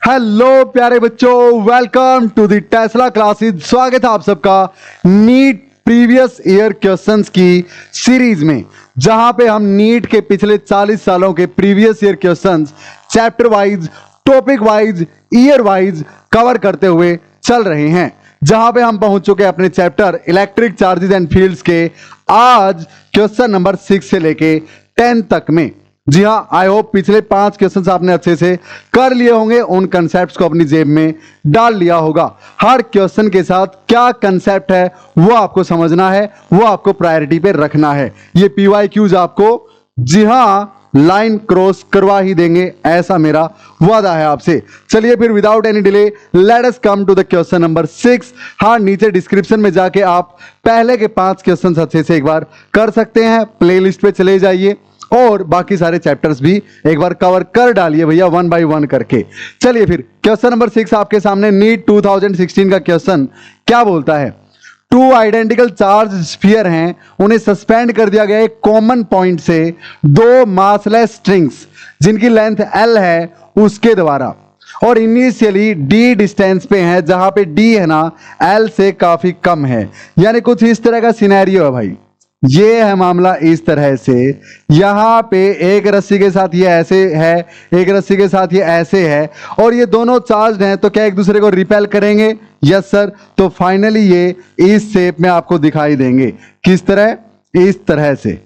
Hello प्यारे बच्चों, welcome to the Tesla classes. स्वागत है आप सबका नीट प्रीवियस ईयर क्वेश्चंस की सीरीज में, जहां पे हम नीट के पिछले 40 सालों के previous year questions chapter wise, topic wise, year wise cover करते हुए चल रहे हैं। जहां पे हम पहुंच चुके हैं अपने chapter electric charges and fields के आज क्वेश्चन नंबर 6 से लेके 10 तक में। जी हाँ, आई होप पिछले 5 क्वेश्चंस आपने अच्छे से कर लिए होंगे, उन कंसेप्ट्स को अपनी जेब में डाल लिया होगा। हर क्वेश्चन के साथ क्या कंसेप्ट है वो आपको समझना है, वो आपको प्रायोरिटी पे रखना है। ये PYQs आपको जी हाँ लाइन क्रॉस करवा ही देंगे, ऐसा मेरा वादा है आपसे। चलिए फिर without any delay let us come to the question number 6। हाँ, नीचे डिस्क्रिप्शन में जाके आप पहले के 5 क्वेश्चन अच्छे से एक बार कर सकते हैं। प्लेलिस्ट पे चले जाइए और बाकी सारे चैप्टर्स भी एक बार कवर कर डालिए भैया, 1 बाय 1 करके। चलिए फिर क्वेश्चन नंबर 6 आपके सामने नीट 2016 का क्वेश्चन क्या बोलता है। 2 आइडेंटिकल चार्ज स्फीयर हैं, उन्हें सस्पेंड कर दिया गया एक कॉमन पॉइंट से 2 मासलेस स्ट्रिंग्स जिनकी लेंथ L है उसके द्वारा, और इनिशियली D डिस्टेंस पे है, जहां पे D है ना L से काफी कम है। यानी कुछ इस तरह का सिनेरियो है भाई। ये है मामला इस तरह से, यहां पे एक रस्सी के साथ ये ऐसे है, एक रस्सी के साथ ये ऐसे है, और ये दोनों चार्ज हैं, तो क्या एक दूसरे को रिपेल करेंगे? Yes sir. तो फाइनली ये इस शेप में आपको दिखाई देंगे। किस तरह? इस तरह से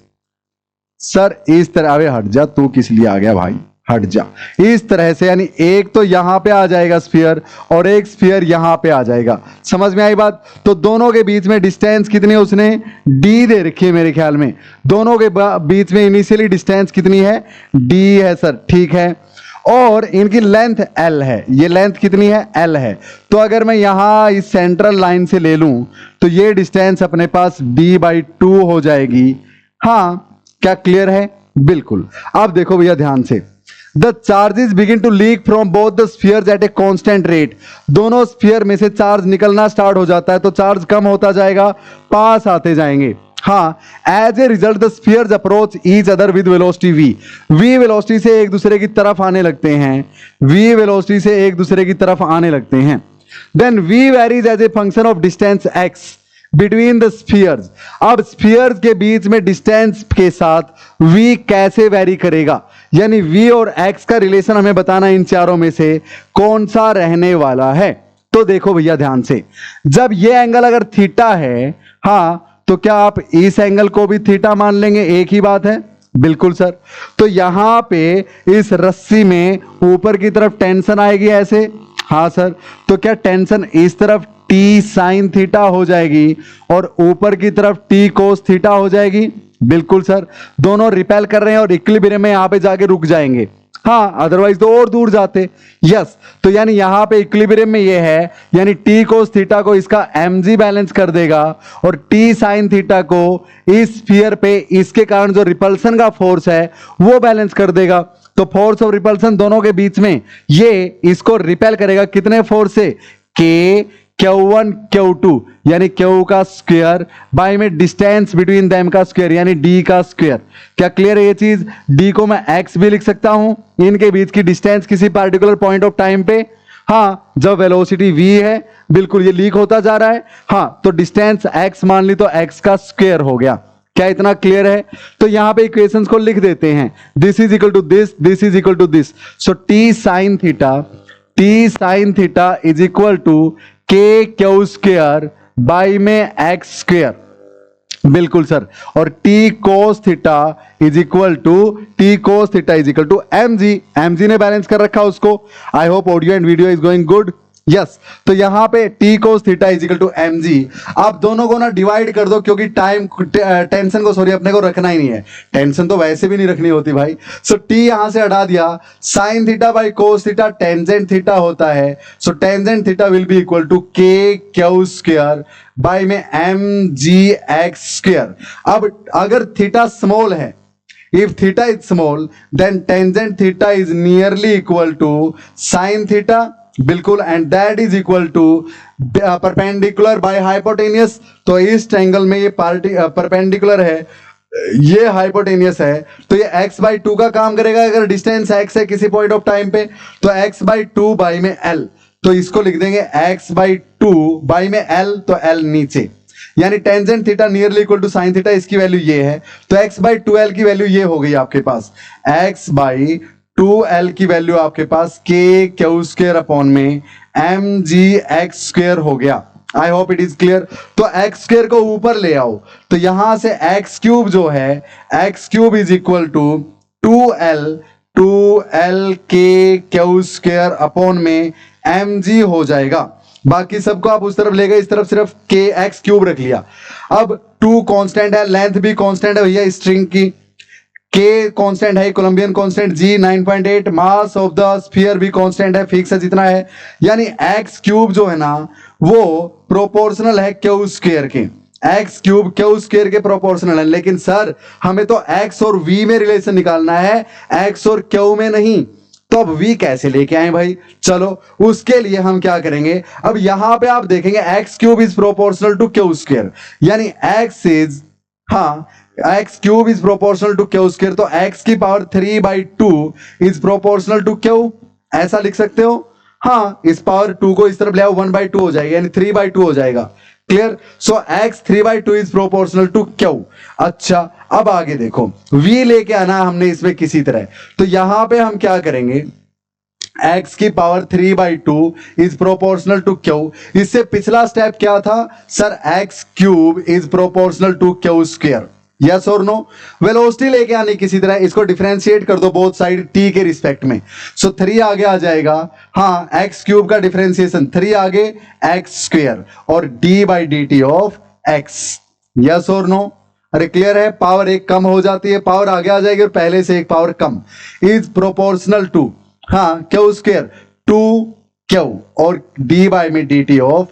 सर, इस तरह। अबे हट जा, तू किस लिए आ गया भाई, हट जा। इस तरह से, यानी एक तो यहां पे आ जाएगा स्फीयर और एक स्फीयर यहां पे आ जाएगा। समझ में आई बात? तो दोनों के बीच में डिस्टेंस कितनी है उसने D दे रखी है मेरे ख्याल में। दोनों के बीच में इनिशियली डिस्टेंस कितनी है? D है सर, ठीक है। और इनकी लेंथ L है, ये लेंथ कितनी है? L है। तो अगर मैं यहां इस सेंट्रल लाइन से ले लूं तो ये डिस्टेंस अपने पास D/2 हो जाएगी। हाँ, क्या क्लियर है? बिल्कुल। अब देखो भैया ध्यान से, The charges begin to leak from both the spheres at a constant rate। दोनों स्फीयर में से चार्ज निकलना स्टार्ट हो जाता है, तो चार्ज कम होता जाएगा, पास आते जाएंगे। हाँ, as a result the spheres approach each other with velocity v। v velocity से एक दूसरे की तरफ आने लगते हैं, v वेलोसिटी से एक दूसरे की तरफ आने लगते हैं। Then v varies as a function of distance x between the spheres. अब स्फीयर्स के बीच में डिस्टेंस के साथ v कैसे वेरी करेगा, यानी v और x का रिलेशन हमें बताना, इन चारों में से कौन सा रहने वाला है। तो देखो भैया ध्यान से, जब ये एंगल अगर थीटा है, हाँ, तो क्या आप इस एंगल को भी थीटा मान लेंगे? एक ही बात है। बिल्कुल सर। तो यहां पे इस रस्सी में ऊपर की तरफ टेंशन आएगी ऐसे, हाँ सर। तो क्या टेंशन इस तरफ T sin थीटा हो जाएगी और ऊपर की तरफ T cos थीटा हो जाएगी? बिल्कुल सर। दोनों रिपेल कर रहे हैं और इक्विलिब्रियम में यहां पे जाके रुक जाएंगे। हाँ, अदरवाइज तो और दूर जाते। यस, तो यानी यहां पे इक्विलिब्रियम में ये है, यानी T cos थीटा को इसका mg बैलेंस कर देगा और T sin थीटा को इस स्फीयर पे इसके कारण जो रिपल्सन का फोर्स है वो बैलेंस कर देगा। तो फोर्स ऑफ रिपल्सन दोनों के बीच में, ये इसको रिपेल करेगा कितने फोर्स से? K Q1 Q2 यानी Q का स्क्वायर बाय में डिस्टेंस बिटवीन देम का स्क्वायर, यानी D का स्क्वायर। क्या क्लियर है ये चीज? D को मैं x भी लिख सकता हूं, इनके बीच की डिस्टेंस किसी पार्टिकुलर पॉइंट ऑफ टाइम पे। हाँ, जब वेलोसिटी v है, बिल्कुल ये लीक होता जा रहा है। हाँ, तो डिस्टेंस x मान ली, तो x का स्क्वायर हो गया। क्या इतना क्लियर है? तो यहां पे इक्वेशंस को लिख देते हैं, this is equal to this, this is equal to this. So T sin theta is equal to k q square by में एक्स स्क्वायर। बिल्कुल सर। और T cos theta is equal to mg ने balance कर रखा उसको। I hope audio and video is going good. Yes, तो यहां पे T cos theta is equal to mg। आप दोनों को ना डिवाइड कर दो, क्योंकि टेंशन को अपने को रखना ही नहीं है, टेंशन तो वैसे भी नहीं रखनी होती भाई। सो T यहां से हटा दिया, sine theta by cos theta tangent theta होता है। So tangent theta will be equal to k q square by में mg x स्क्वायर। अब अगर थीटा स्मॉल है, if theta is small then tangent theta is nearly equal to sin theta। बिल्कुल, and that is equal to perpendicular by hypotenuse. तो इस triangle में ये perpendicular है ये हाइपोटेनियस है तो ये x/2 का काम करेगा। अगर डिस्टेंस x है किसी पॉइंट ऑफ टाइम पे तो x/2 बाई में l, तो इसको लिख देंगे x/2 बाई में l, तो l नीचे, यानी tangent theta nearly equal to sine theta, इसकी वैल्यू ये है। तो x/2l की वैल्यू ये हो गई आपके पास, x/2l की वैल्यू आपके पास k क्यू स्क्वायर अपॉन में mg x स्क्वायर हो गया। आई होप इट इज क्लियर। तो एक्स स्क्वायर को ऊपर ले आओ, तो यहां से एक्स क्यूब जो है, x cube is equal to 2l k q square upon में mg हो जाएगा। बाकी सबको आप उस तरफ ले गए, इस तरफ सिर्फ के एक्स क्यूब रख लिया। अब 2 कांस्टेंट है, लेंथ भी कांस्टेंट है भैया स्ट्रिंग की, K कांस्टेंट है, Coulombian constant G 9.8, mass of the sphere भी कांस्टेंट है, फिक्स है जितना है, यानी एक्स क्यूब जो है ना वो प्रोपोर्शनल है क्यू स्क्वायर के, एक्स क्यूब क्यू स्क्वायर के प्रोपोर्शनल है। लेकिन सर हमें तो एक्स और v में रिलेशन निकालना है, एक्स और क्यू में नहीं, तो अब v कैसे लेके आए भाई? चलो उसके लिए हम क्या करेंगे, अब यहां पे आप देखेंगे x cube is proportional to q square, यानी एक्स इज, हाँ x cube is proportional to q square, तो एक्स की power 3/2 is proportional to q, ऐसा लिख सकते हो। हाँ, इस पावर 2 को इस तरफ ले आओ, 1/2 हो जाएगा, यानी 3/2 हो जाएगा। Clear? So x 3/2 is proportional to q. अच्छा, अब आगे देखो, v लेके आना हमने इसमें किसी तरह, तो यहां पे हम क्या करेंगे, x की power 3/2 is proportional to q. इससे पिछला स्टेप क्या था sir, x cube is proportional to q square, yes और नो। वेलोसिटी लेके आने किसी तरह, इसको डिफरेंशिएट कर दो बोथ साइड t के रिस्पेक्ट में, सो 3 आगे आ जाएगा, हाँ x क्यूब का डिफरेंशिएशन 3 आगे x स्क्वायर और d/dt ऑफ x, यस और नो। अरे क्लियर है, पावर एक कम हो जाती है, पावर आगे आ जाएगी और पहले से एक पावर कम, इज प्रोपोर्शनल टू, हाँ क्यू स्क्वायर 2q और d/dt ऑफ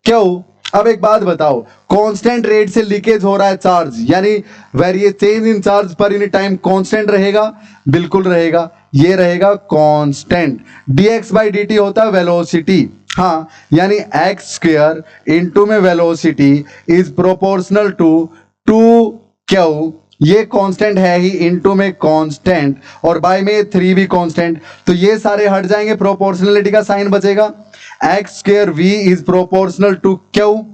क्यू। अब एक बात बताओ, कांस्टेंट रेट से लीकेज हो रहा है चार्ज, यानी variation change in charge per unit time constant रहेगा, बिल्कुल रहेगा, ये रहेगा कांस्टेंट। dx/dt होता है वेलोसिटी, हाँ यानी एक्स स्क्वायर इनटू में velocity is proportional to 2q, ये कांस्टेंट है ही, इनटू में कांस्टेंट और बाय में 3 भी कांस्टेंट, तो ये सारे हट जाएंगे, प्रोपोर्शनलिटी का साइन बचेगा, x square v is proportional to q,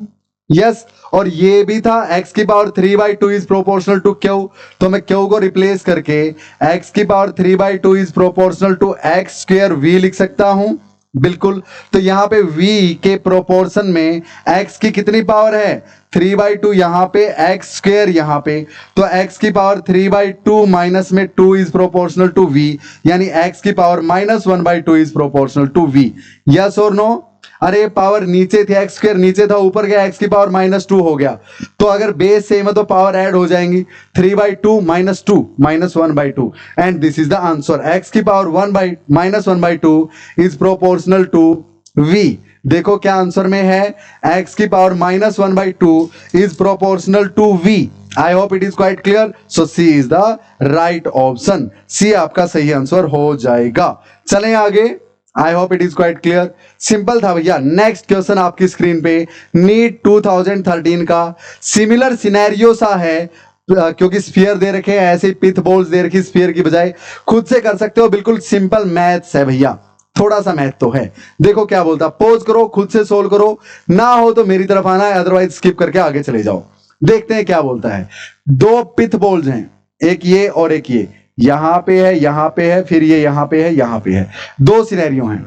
yes. और ये भी था x की power 3/2 is proportional to q, तो मैं क्यू को रिप्लेस करके x की power 3/2 is proportional to x square v लिख सकता हूं, बिल्कुल। तो यहां पे v के प्रोपोर्शन में x की कितनी पावर है, 3/2, यहां पे x स्क्वायर यहां पे, तो x की पावर 3/2 माइनस में 2 इज प्रोपोर्शनल टू v, यानी x की power -1/2 is proportional to v, yes और नो। अरे पावर नीचे थी, एक्स स्क्वायर नीचे था, ऊपर गया एक्स की पावर -2 हो गया, तो अगर बेस सेम है तो पावर ऐड हो जाएंगी, 3/2 -2 -1/2, and this is the answer, x की power -1/2 is proportional to v। देखो क्या आंसर में है, x की power -1/2 is proportional to v। I hope it is quite clear, so C is the right option, C आपका सही answer हो जाएगा। चलें आगे, I hope it is quite clear, simple था भैया। नेक्स्ट क्वेश्चन आपकी स्क्रीन पे नीट 2013 का सिमिलर सिनेरियो सा है, क्योंकि स्फीयर दे रखे हैं, ऐसे पिथ बॉल्स दे रखी, स्फीयर की बजाय खुद से कर सकते हो, बिल्कुल सिंपल मैथ्स है भैया, थोड़ा सा मैथ तो है। देखो क्या बोलता, पॉज करो, खुद से सोल्व करो, ना हो तो मेरी तरफ आना है, अदरवाइज स्किप करके आगे चले जाओ। देखते हैं क्या बोलता है। 2 पिथ बॉल्स हैं, एक ये और एक ये, यहां पे है, यहां पे है, फिर ये यहां पे है, यहां पे है, 2 सिनेरियो हैं,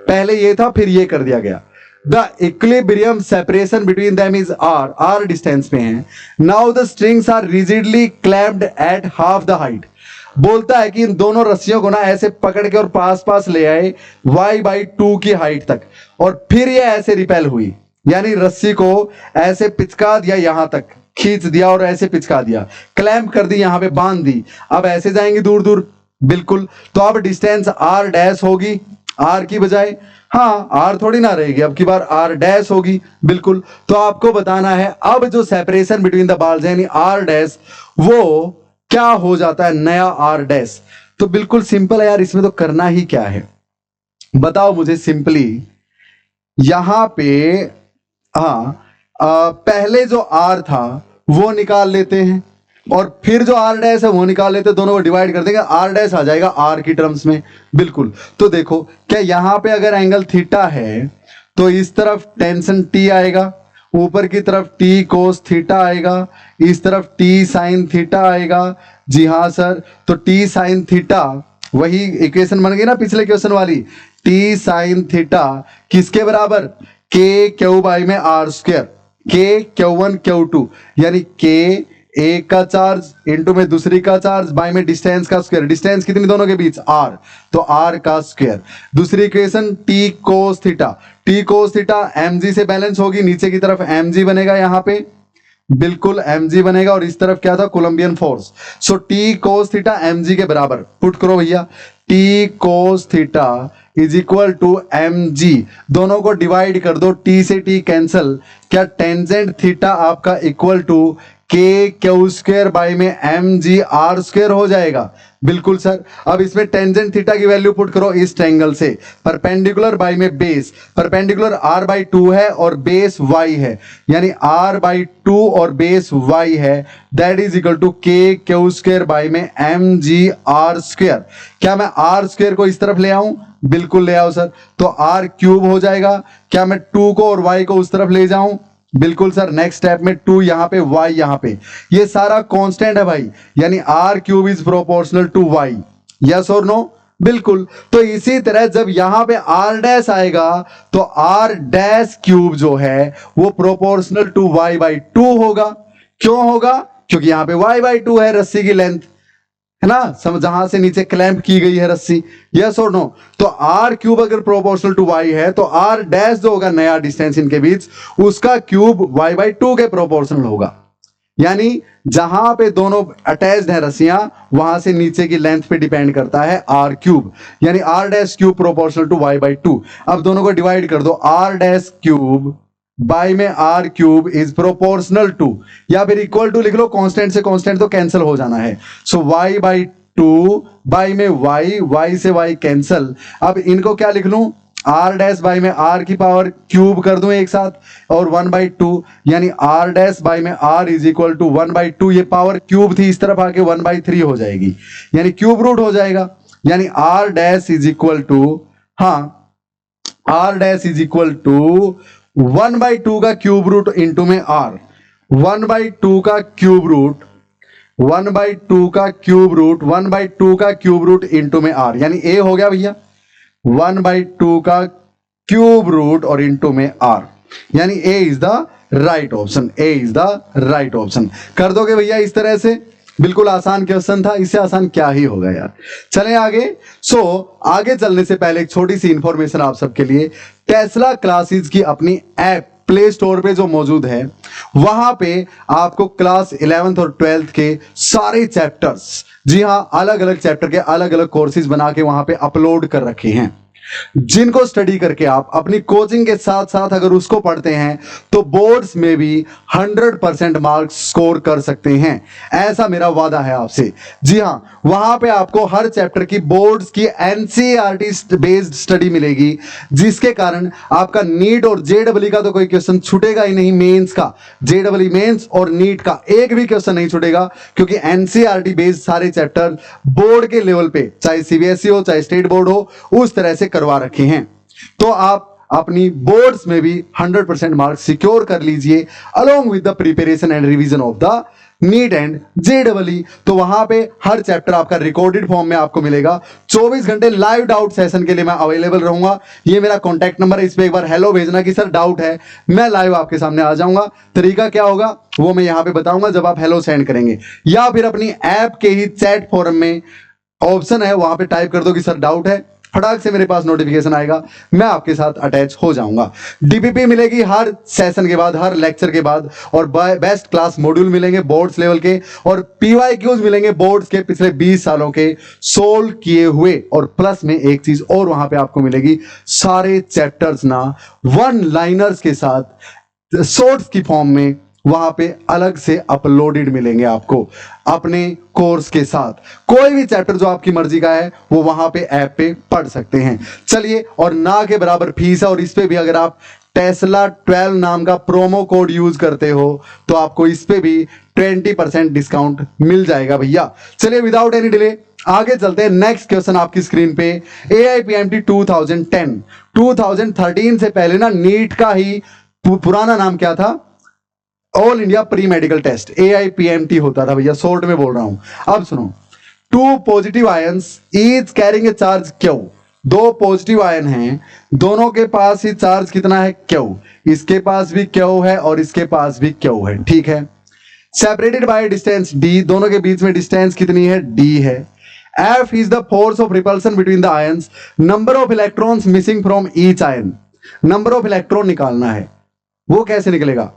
पहले ये था फिर ये कर दिया गया। The equilibrium separation between them is r distance पे है। Now the strings are rigidly clamped at half the height. बोलता है कि इन दोनों रस्सियों को ना ऐसे पकड़ के और पास पास ले आए y/2 की हाइट तक, और फिर ये ऐसे रिपेल हुई, यानी रस्सी को ऐसे पिचका दिया, यहां तक खींच दिया और ऐसे पिचका दिया, क्लैंप कर दी, यहां पे बांध दी, अब ऐसे जाएंगी दूर दूर, बिल्कुल। तो अब डिस्टेंस r डैश होगी, r की बजाय, हाँ r थोड़ी ना रहेगी, अब की बार r डैश होगी, बिल्कुल। तो आपको बताना है अब जो सेपरेशन बिटवीन द बाल्स है, यानी r डैश, वो क्या हो जाता है, नया r डैश। तो बिल्कुल सिंपल है यार, इसमें तो करना ही क्या है, बताओ मुझे सिंपली। यहां पे हाँ पहले जो r था वो निकाल लेते हैं, और फिर जो आर डैश है वो निकाल लेते, दोनों को डिवाइड कर देंगे, आर डैश आ जाएगा आर की टर्म्स में। बिल्कुल, तो देखो क्या यहां पे अगर एंगल थीटा है तो इस तरफ टेंशन टी आएगा, ऊपर की तरफ टी कोस थीटा आएगा, इस तरफ टी साइन थीटा आएगा। जी हाँ सर, तो टी साइन थीटा वही इक्वेशन बन गई ना पिछले क्वेश्चन वाली, टी साइन थीटा किसके बराबर, के क्यू बाई में आर स्क्वायर, के Q1 Q2 यानी के एक का चार्ज इंटू में दूसरी का चार्ज बाई में डिस्टेंस का स्क्वायर, डिस्टेंस कितनी दोनों के बीच आर, तो आर का स्क्वायर। दूसरी equation T cos theta, T cos theta mg से बैलेंस होगी, नीचे की तरफ mg बनेगा यहां पे, बिल्कुल mg बनेगा, और इस तरफ क्या था Coulombian force. So T cos theta mg के बराबर, पुट करो भैया, T cos theta is equal to mg, दोनों को डिवाइड कर दो, टी से टी कैंसल, क्या टेंजेंट थीटा आपका equal to k q square by में mg आर स्क्वायर हो जाएगा। बिल्कुल सर, अब इसमें टेंजेंट थीटा की वैल्यू पुट करो इस ट्रायंगल से, परपेंडिकुलर बाई में बेस, परपेंडिकुलर r बाई 2 है और बेस y है, यानी r बाई 2 और बेस y है, that is equal to k q square by में mg आर स्क्वायर। क्या मैं r स्क्वायर को इस तरफ ले आऊं, बिल्कुल ले आओ सर, तो r क्यूब हो जाएगा। क्या मैं 2 को और y को उस तरफ ले जाऊं, बिल्कुल सर, नेक्स्ट स्टेप में 2 यहां पे y यहां पे, ये सारा कांस्टेंट है भाई, यानी r cube is proportional to y, yes और नो, बिल्कुल। तो इसी तरह जब यहां पे r डैश आएगा तो r डैश क्यूब जो है वो प्रोपोर्शनल टू y बाई 2 होगा। क्यों होगा, क्योंकि यहां पे y बाई 2 है रस्सी की लेंथ, है ना, जहां से नीचे क्लैंप की गई है रस्सी, यस और नो। तो r क्यूब अगर प्रोपोर्शनल टू y है तो r डैश जो होगा नया डिस्टेंस इनके बीच, उसका क्यूब y बाई 2 के प्रोपोर्शनल होगा, यानी जहां पे दोनों अटैच्ड है रस्सियां वहां से नीचे की लेंथ पे डिपेंड करता है r क्यूब, यानी r dash cube proportional to y by 2। अब दोनों को डिवाइड कर दो, r डैश क्यूब बाई में r cube is proportional to, या फिर इक्वल टू लिख लो, कांस्टेंट से कांस्टेंट तो कैंसिल हो जाना है, सो y बाई 2 बाई में y से y कैंसिल। अब इनको क्या लिख लूं, r डैश बाई में r की पावर क्यूब कर दूं एक साथ, और 1 बाई 2, यानी r डैश बाई में r is equal to 1 by 2, ये पावर क्यूब थी, इस तरफ आके 1 बाई 3 हो जाएगी, यानी क्यूब रूट हो जाएगा, यानी r dash is equal to, हाँ r dash is equal to 1 by 2 का क्यूब रूट इंटू में r, 1 बाई 2 का क्यूब रूट, 1 बाई 2 का क्यूब रूट, 1 बाई 2 का क्यूब रूट इंटू में r, यानी a हो गया भैया 1 बाई 2 का क्यूब रूट और इंटू में r, यानी a is the right option, a is the right option. कर दोगे भैया इस तरह से, बिल्कुल आसान क्वेश्चन था, इससे आसान क्या ही होगा यार। चलें आगे। आगे चलने से पहले एक छोटी सी इंफॉर्मेशन आप सबके लिए, टेस्ला क्लासेस की अपनी ऐप प्ले स्टोर पे जो मौजूद है, वहां पे आपको क्लास 11th और 12th के सारे चैप्टर्स, जी हां, अलग अलग चैप्टर के अलग अलग कोर्सेज बना के वहां पे अपलोड कर रखे हैं, जिनको स्टडी करके आप अपनी कोचिंग के साथ साथ अगर उसको पढ़ते हैं तो बोर्ड्स में भी 100% मार्क्स स्कोर कर सकते हैं, ऐसा मेरा वादा है आपसे। जी हां, वहां पे आपको हर चैप्टर की बोर्ड्स की एनसीईआरटी बेस्ड स्टडी मिलेगी, जिसके कारण आपका नीट और जेडब्ल्यू का तो कोई क्वेश्चन छूटेगा ही नहीं, मेंस का, जेडब्ल्यू मेंस और नीट का एक भी क्वेश्चन नहीं छूटेगा, क्योंकि एनसीईआरटी बेस्ड सारे चैप्टर बोर्ड के लेवल पे, चाहे सीबीएसई हो चाहे स्टेट बोर्ड हो, उस तरह से करवा रखे हैं। तो आप अपनी बोर्ड्स में भी 100% मार्क्स सिक्योर कर लीजिए, along with the preparation and revision of the neat and JW. तो वहां पे हर चैप्टर आपका रिकॉर्डेड फॉर्म में आपको मिलेगा। 24 घंटे लाइव डाउट सेशन के लिए मैं अवेलेबल रहूंगा। ये मेरा कॉन्टैक्ट नंबर है, इस पे एक बार हेलो भेजना कि सर डाउट है, मैं लाइव आपके सामने आ जाऊंगा। तरीका क्या होगा वो मैं यहां पे बताऊंगा जब आप हेलो सेंड करेंगे, या फिर अपनी ऐप के ही चैट फोरम में ऑप्शन है, वहां पे टाइप कर दो कि सर डाउट है, फटाक से मेरे पास नोटिफिकेशन आएगा, मैं आपके साथ अटैच हो जाऊंगा। डीपीपी मिलेगी हर सेशन के बाद, हर लेक्चर के बाद, और बेस्ट क्लास मॉड्यूल मिलेंगे बोर्ड्स लेवल के, और पीवाईक्यूज मिलेंगे बोर्ड्स के पिछले 20 सालों के सोल्व किए हुए, और प्लस में एक चीज और वहां पे आपको मिलेगी, सारे चैप्टर्स ना वन लाइनर्स के साथ शॉर्ट्स की फॉर्म में वहां पे अलग से अपलोडेड मिलेंगे आपको अपने कोर्स के साथ। कोई भी चैप्टर जो आपकी मर्जी का है वो वहां पे ऐप पे पढ़ सकते हैं। चलिए, और ना के बराबर फीस है, और इस पे भी अगर आप टेस्ला 12 नाम का प्रोमो कोड यूज करते हो तो आपको इस पे भी 20% डिस्काउंट मिल जाएगा भैया। चलिए विदाउट एनी डिले आगे चलते हैं। नेक्स्ट क्वेश्चन आपकी स्क्रीन पे AIPMT 2010 2013 से पहले ना नीट का ही पुराना नाम क्या था? All India Pre Medical Test, AIPMT होता था भैया, शॉर्ट में बोल रहा हूं। अब सुनो, 2 positive ions each carrying a charge Q। 2 positive ion हैं, दोनों के पास ही चार्ज कितना है? Q। इसके पास भी Q है और इसके पास भी Q है, ठीक है। सेपरेटेड बाय डिस्टेंस D, दोनों के बीच में डिस्टेंस कितनी है? D है। F is the force of repulsion between the ions, number of electrons missing from each ion। Number of electron निकालना है, वो कैसे निकलेगा?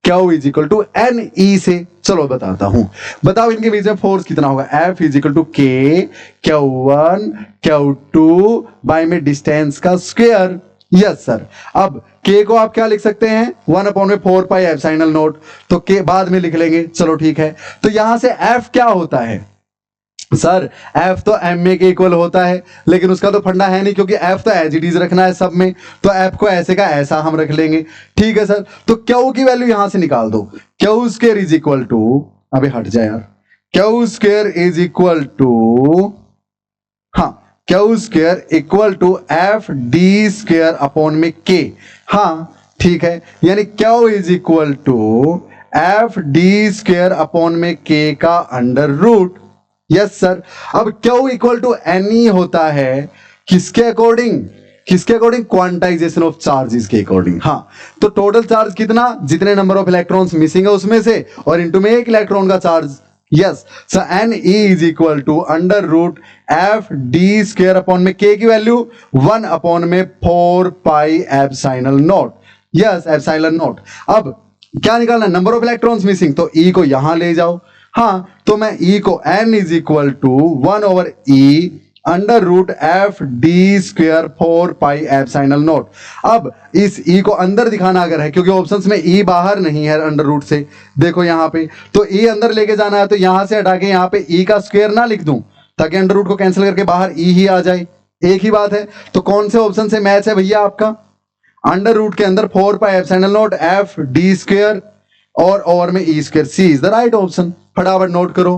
Q is equal to NE से। चलो बताता हूं, बताओ इनके बीच में फोर्स कितना होगा? F is equal to K Q1 Q2 by में डिस्टेंस का स्क्वायर। Yes sir. अब K को आप क्या लिख सकते हैं? 1/4 पाई एप्सिलॉन नॉट, तो K बाद में लिख लेंगे, चलो ठीक है। तो यहां से F क्या होता है सर? F तो ma के इक्वल होता है, लेकिन उसका तो फंडा है नहीं, क्योंकि F तो एज इट इज रखना है सब में, तो F को ऐसे का ऐसा हम रख लेंगे, ठीक है सर। तो Q की वैल्यू यहां से निकाल दो। Q square is equal to, अबे हट जाए यार, Q square is equal to, हाँ, Q square equal to FD square upon में K। हाँ ठीक है, यानी Q is equal to FD square upon में K का अंडर रूट। Yes sir. अब Q इक्वल टू NE होता है किसके अकॉर्डिंग? किसके अकॉर्डिंग? क्वांटाइजेशन ऑफ चार्जेस के अकॉर्डिंग। हाँ, तो टोटल चार्ज कितना? जितने नंबर ऑफ इलेक्ट्रॉन्स मिसिंग है उसमें से, और इनटू में एक इलेक्ट्रॉन का charge. Yes, so NE is equal to under root FD square upon में K की value 1/4 pi epsilon naught. Yes, epsilon naught. अब क्या निकालना? नंबर ऑफ इलेक्ट्रॉन्स मिसिंग, तो E को यहां ले जाओ। हाँ, तो मैं E को N is equal to 1/E under root FD square 4 pi epsilon naught. अब इस E को अंदर दिखाना अगर है, क्योंकि ऑप्शंस में E बाहर नहीं है अंडर रूट से, देखो यहां पे, तो E अंदर लेके जाना है, तो यहां से हटा के यहां पे E का स्क्वायर ना लिख दूं, ताकि अंडर रूट को कैंसिल करके बाहर E ही आ जाए। एक ही बात है। तो कौन से ऑप्शन से मैच है भैया आपका? अंडर रूट के अंदर 4 pi epsilon naught FD square और ओवर में E square. C is the right option. फटाफट नोट करो,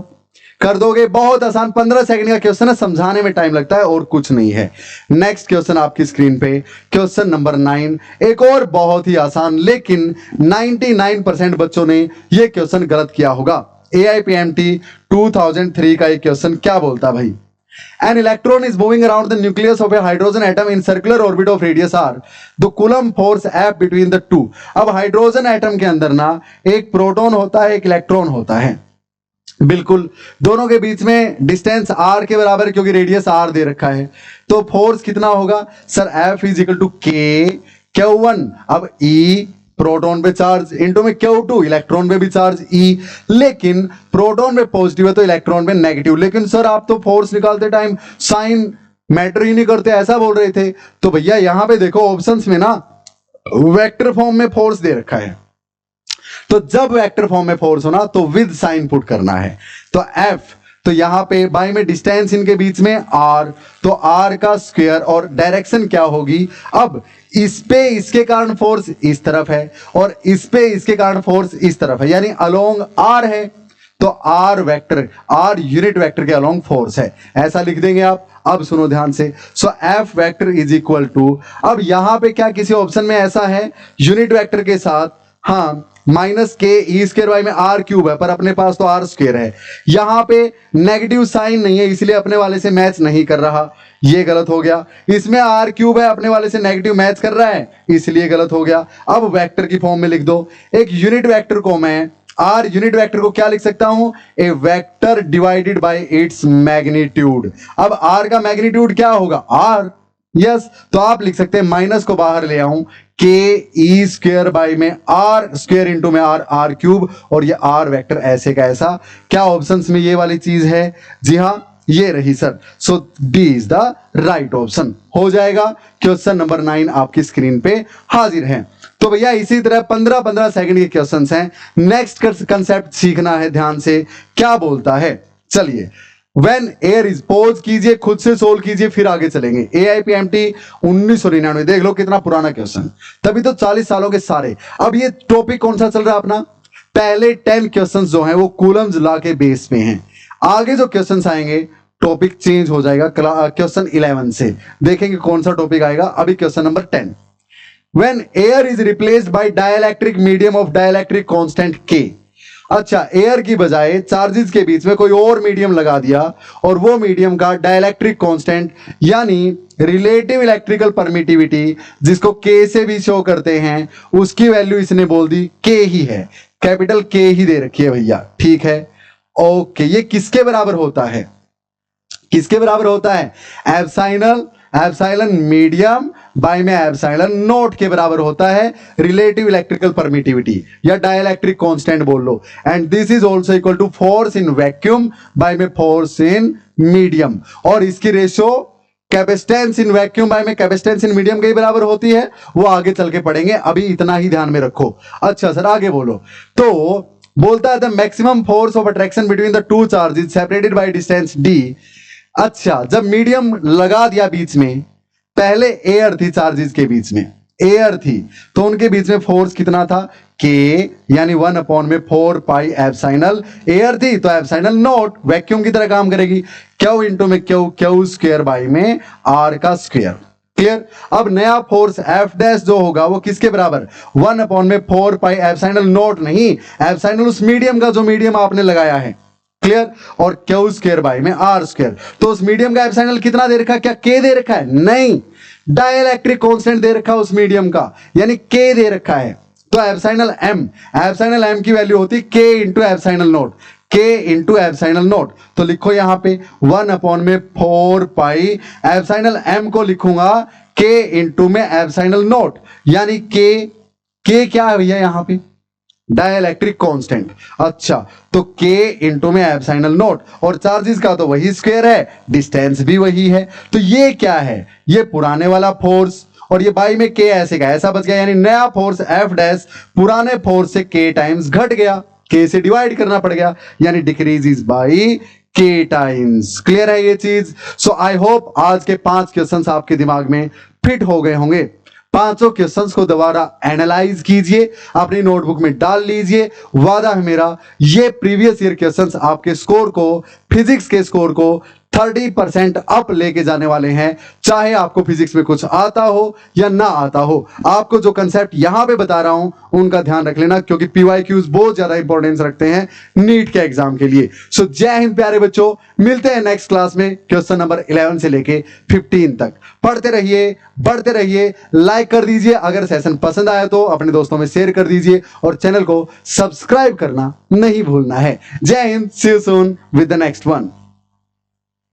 कर दोगे। बहुत आसान, 15 सेकंड का क्वेश्चन है, समझाने में टाइम लगता है और कुछ नहीं है। नेक्स्ट क्वेश्चन आपकी स्क्रीन पे, क्वेश्चन नंबर 9। एक और बहुत ही आसान, लेकिन 99% बच्चों ने ये क्वेश्चन गलत किया होगा। AIPMT 2003 का ये क्वेश्चन क्या बोलता भाई? An electron is moving around the nucleus of a hydrogen atom in circular orbit of radius r. The Coulomb force F between the two. अब हाइड्रोजन एटम के अंदर ना एक प्रोटॉन होता है, एक इलेक्ट्रॉन होता है, बिल्कुल, दोनों के बीच में डिस्टेंस r के बराबर है, क्योंकि रेडियस r दे रखा है। तो फोर्स कितना होगा sir? F is equal to K Q1। अब E प्रोटॉन पे चार्ज इंटू में Q2 इलेक्ट्रॉन पे भी चार्ज E, लेकिन प्रोटॉन पे पॉजिटिव है तो इलेक्ट्रॉन पे नेगेटिव। लेकिन सर आप तो फोर्स निकालते टाइम साइन मैटर ही नहीं करते, ऐसा बोल रहे थे। तो भैया यहां पे देखो ऑप्शंस में ना वेक्टर फॉर्म में फोर्स दे रखा है, तो जब वेक्टर फॉर्म में फोर्स हो ना तो विद साइन पुट करना है। तो F, तो यहां पे बाई में डिस्टेंस इनके बीच में R, तो R का स्क्वायर, और डायरेक्शन क्या होगी? अब इस पे इसके कारण फोर्स इस तरफ है, और इस पे इसके कारण फोर्स इस तरफ है, यानी अलोंग R है, तो R vector, R unit vector के अलोंग फोर्स है, ऐसा लिख देंगे आप। अब सुनो ध्यान से, so F vector is equal to, अब यहां पे क्या किसी ऑप्शन में ऐसा है यूनिट वेक्टर के साथ? हाँ, माइनस के ई स्क्वायर वाई में आर क्यूब है, पर अपने पास तो आर स्क्वायर है। यहां पे नेगेटिव साइन नहीं है, इसलिए अपने वाले से मैच नहीं कर रहा, ये गलत हो गया। इसमें आर क्यूब है, अपने वाले से नेगेटिव मैच कर रहा है, इसलिए गलत हो गया। अब वेक्टर की फॉर्म में लिख दो। एक यूनिट वेक्टर को मैं, आर यूनिट वेक्टर को क्या लिख सकता हूं? A vector divided by its magnitude. अब आर का मैग्नीट्यूड क्या होगा? आर। यस, तो आप लिख सकते हैं, माइनस को बाहर ले आऊं, के ई स्क्वायर बाई में आर स्क्वायर इंटू में आर, आर क्यूब, और ये आर वेक्टर ऐसे का ऐसा। क्या ऑप्शंस में ये वाली चीज है? जी हां, ये रही sir. So D is the right option हो जाएगा। क्वेश्चन नंबर 9 आपकी स्क्रीन पे हाजिर है। तो भैया इसी तरह 15-15 सेकंड के क्वेश्चंस हैं। नेक्स्ट कंसेप्ट सीखना है ध्यान से, क्या बोलता है? चलिए, When air is, पॉज कीजिए, खुद से सोल्व कीजिए, फिर आगे चलेंगे। AIPMT 1999, देख लो कितना पुराना क्वेश्चन, तभी तो 40 सालों के सारे। अब ये टॉपिक कौन सा चल रहा है अपना? पहले 10 क्वेश्चंस जो हैं वो कूलम्स लॉ के बेस पे हैं। आगे जो क्वेश्चंस आएंगे टॉपिक चेंज हो जाएगा क्वेश्चन 11 से। देखेंगे कौन सा टॉपिक आएगा। अभी question number 10, when air is replaced by dielectric medium of dielectric constant K। अच्छा, एयर की बजाय चार्जेस के बीच में कोई और मीडियम लगा दिया और वो मीडियम का डाइलेक्ट्रिक कांस्टेंट यानी रिलेटिव इलेक्ट्रिकल परमिटिविटी, जिसको K से भी शो करते हैं, उसकी वैल्यू इसने बोल दी K ही है, कैपिटल K ही दे रखी है भैया। ठीक है, ओके। ये किसके बराबर होता है? किसके बराबर होता है? एप्सिलॉन मीडियम बाय में एप्सिलॉन नोट के बराबर होता है रिलेटिव इलेक्ट्रिकल परमिटिविटी या डाइलेक्ट्रिक कांस्टेंट बोल लो। And this is also equal to force in vacuum by में फोर्स इन मीडियम। और इसकी ratio capacitance in vacuum by में कैपेसिटेंस इन मीडियम के बराबर होती है। वो आगे चल के पढ़ेंगे, अभी इतना ही ध्यान में रखो। अच्छा सर, आगे बोलो। तो बोलता है the maximum force of attraction between the two charges separated by distance d। अच्छा, जब मीडियम लगा दिया बीच में, पहले एयर थी चार्जेस के बीच में, एयर थी, तो उनके बीच में फोर्स कितना था? K यानी 1/4 पाई एप्सिलॉन। एयर थी तो एप्सिलॉन नोट वैक्यूम की तरह काम करेगी, क्यू इंटू में क्यू स्क्वायर बाई में R का स्क्वायर। क्लियर? अब नया फोर्स F डैश जो होगा वो किसके बराबर? 1/4 पाई एप्सिलॉन नोट नहीं, एप्सिलॉन उस मीडियम का जो मीडियम आपने लगाया है। क्लियर? और क्यू स्क्वायर बाई में R स्क्वायर। तो उस मीडियम का एप्सिलॉन कितना दे रखा है? क्या K दे रखा है? नहीं, डाइलेक्ट्रिक कांस्टेंट दे रखा है उस मीडियम का, यानी K दे रखा है। तो एप्सिलॉन m की वैल्यू होती K into epsilon note, K into epsilon note. तो लिखो यहां पे 1/4 पाई एप्सिलॉन m को लिखूंगा K इंटू में एप्सिलॉन नोट, यानी K क्या है भैया यहां पे? Dielectric constant. अच्छा, तो K इंटू में एप्सिलॉन नोट, और चार्जेस का तो वही स्क्वायर है, डिस्टेंस भी वही है। तो ये क्या है? ये पुराने वाला फोर्स, और ये बाई में K ऐसे का ऐसा बच गया, यानी नया फोर्स F डैश पुराने फोर्स से K टाइम्स घट गया, K से डिवाइड करना पड़ गया, यानी decrease by K times. Clear है ये चीज? सो आई होप आज के 5 क्वेश्चंस आपके दिमाग में फिट हो गए होंगे। पांचों क्वेश्चंस को दोबारा एनालाइज कीजिए, अपनी नोटबुक में डाल लीजिए। वादा है मेरा, ये प्रीवियस ईयर क्वेश्चंस आपके स्कोर को, फिजिक्स के स्कोर को 30% अप लेके जाने वाले हैं। चाहे आपको फिजिक्स में कुछ आता हो या ना आता हो, आपको जो कंसेप्ट यहां पे बता रहा हूं उनका ध्यान रख लेना, क्योंकि PYQs बहुत ज्यादा इंपॉर्टेंस रखते हैं नीट के एग्जाम के लिए। सो जय हिंद प्यारे बच्चों, मिलते हैं नेक्स्ट क्लास में क्वेश्चन नंबर 11 से लेके 15 तक। पढ़ते रहिए, बढ़ते रहिए, लाइक कर दीजिए, अगर सेशन पसंद आया तो अपने दोस्तों में शेयर कर दीजिए, और चैनल को सब्सक्राइब करना नहीं भूलना है। Jai Hind, see you soon with the next one.